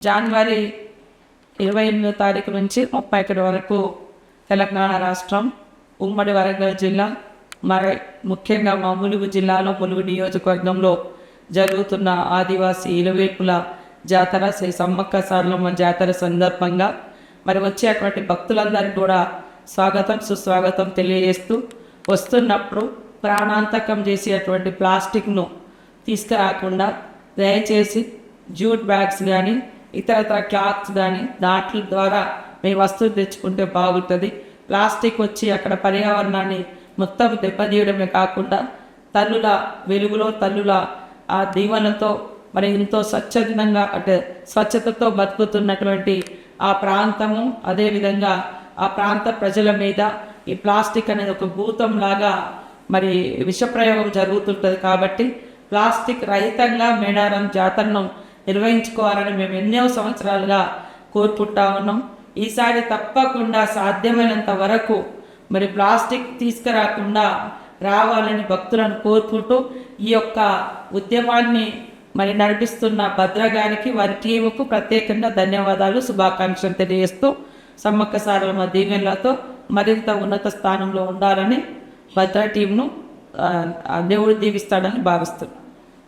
జనవరి 28వ తారీఖు నుంచి 31 వరకు తెలంగాణ రాష్ట్రం ఉమ్మడి వరంగల్ జిల్లా మరి ముఖ్యంగా మా ములుగు జిల్లాలో ములుగు నియోజకవర్గంలో జరుగుతున్న ఆదివాసీ ఇలవేపుల జాతర శ్రీ సమ్మక్క సారలమ్మ జాతర సందర్భంగా మరి వచ్చేటువంటి భక్తులందరికీ కూడా స్వాగతం సుస్వాగతం తెలియజేస్తూ వస్తున్నప్పుడు ప్రాణాంతకం చేసేటువంటి ప్లాస్టిక్ను తీసుకురాకుండా దయచేసి జూట్ బ్యాగ్స్ కానీ ఇతరత్ర క్లాత్స్ కానీ దాంట్ల ద్వారా మీ వస్తువులు తెచ్చుకుంటే బాగుంటుంది. ప్లాస్టిక్ వచ్చి అక్కడ పర్యావరణాన్ని మొత్తం దెబ్బతీయడమే కాకుండా తల్లుల వెలుగులో తల్లుల ఆ దీవెనతో మరి ఎంతో స్వచ్ఛందంగా అంటే స్వచ్ఛతతో బతుకుతున్నటువంటి ఆ ప్రాంతము, అదేవిధంగా ఆ ప్రాంత ప్రజల మీద ఈ ప్లాస్టిక్ అనేది ఒక భూతంలాగా మరి విషప్రయోగం జరుగుతుంటుంది. కాబట్టి ప్లాస్టిక్ రహితంగా మేడారం జాతరను నిర్వహించుకోవాలని మేము ఎన్నో సంవత్సరాలుగా కోరుకుంటా ఉన్నాం. ఈసారి తప్పకుండా సాధ్యమైనంత వరకు మరి ప్లాస్టిక్ తీసుకురాకుండా రావాలని భక్తులను కోరుకుంటూ ఈ యొక్క ఉద్యమాన్ని మరి నడిపిస్తున్న భద్రగారికి వారి టీముకు ప్రత్యేకంగా ధన్యవాదాలు శుభాకాంక్షలు తెలియజేస్తూ సమ్మక్క సారలమ్మ దీవెనలతో మరింత ఉన్నత స్థానంలో ఉండాలని భద్ర టీంను దేవుడు దీవిస్తాడని భావిస్తున్నాను.